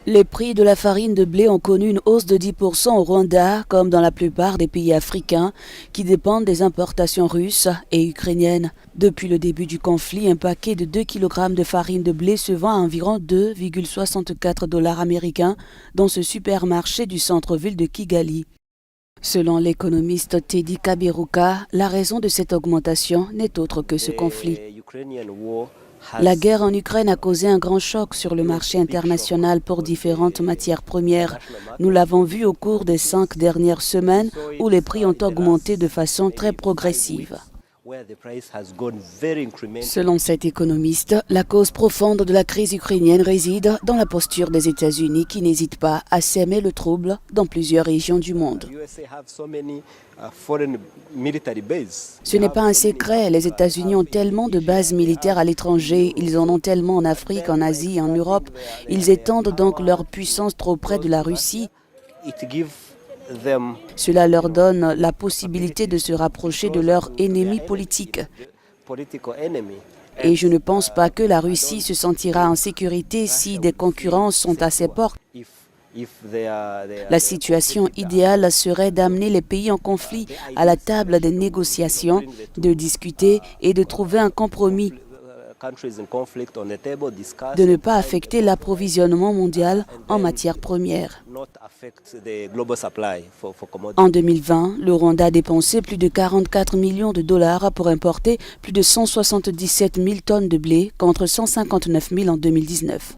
Les prix de la farine de blé ont connu une hausse de 10% au Rwanda, comme dans la plupart des pays africains qui dépendent des importations russes et ukrainiennes. Depuis le début du conflit, un paquet de 2 kg de farine de blé se vend à environ 2,64 $ américains dans ce supermarché du centre-ville de Kigali. Selon l'économiste Teddy Kaberuka, la raison de cette augmentation n'est autre que ce conflit. La guerre en Ukraine a causé un grand choc sur le marché international pour différentes matières premières. Nous l'avons vu au cours des 5 dernières semaines où les prix ont augmenté de façon très progressive. Selon cet économiste, la cause profonde de la crise ukrainienne réside dans la posture des États-Unis qui n'hésitent pas à sèmer le trouble dans plusieurs régions du monde. Ce n'est pas un secret, les États-Unis ont tellement de bases militaires à l'étranger, ils en ont tellement en Afrique, en Asie et en Europe. Ils étendent donc leur puissance trop près de la Russie. Cela leur donne la possibilité de se rapprocher de leur ennemi politique. Et je ne pense pas que la Russie se sentira en sécurité si des concurrents sont à ses portes. La situation idéale serait d'amener les pays en conflit à la table des négociations, de discuter et de trouver un compromis, de ne pas affecter l'approvisionnement mondial en matières premières. En 2020, le Rwanda a dépensé plus de 44 millions de dollars pour importer plus de 177 000 tonnes de blé contre 159 000 en 2019.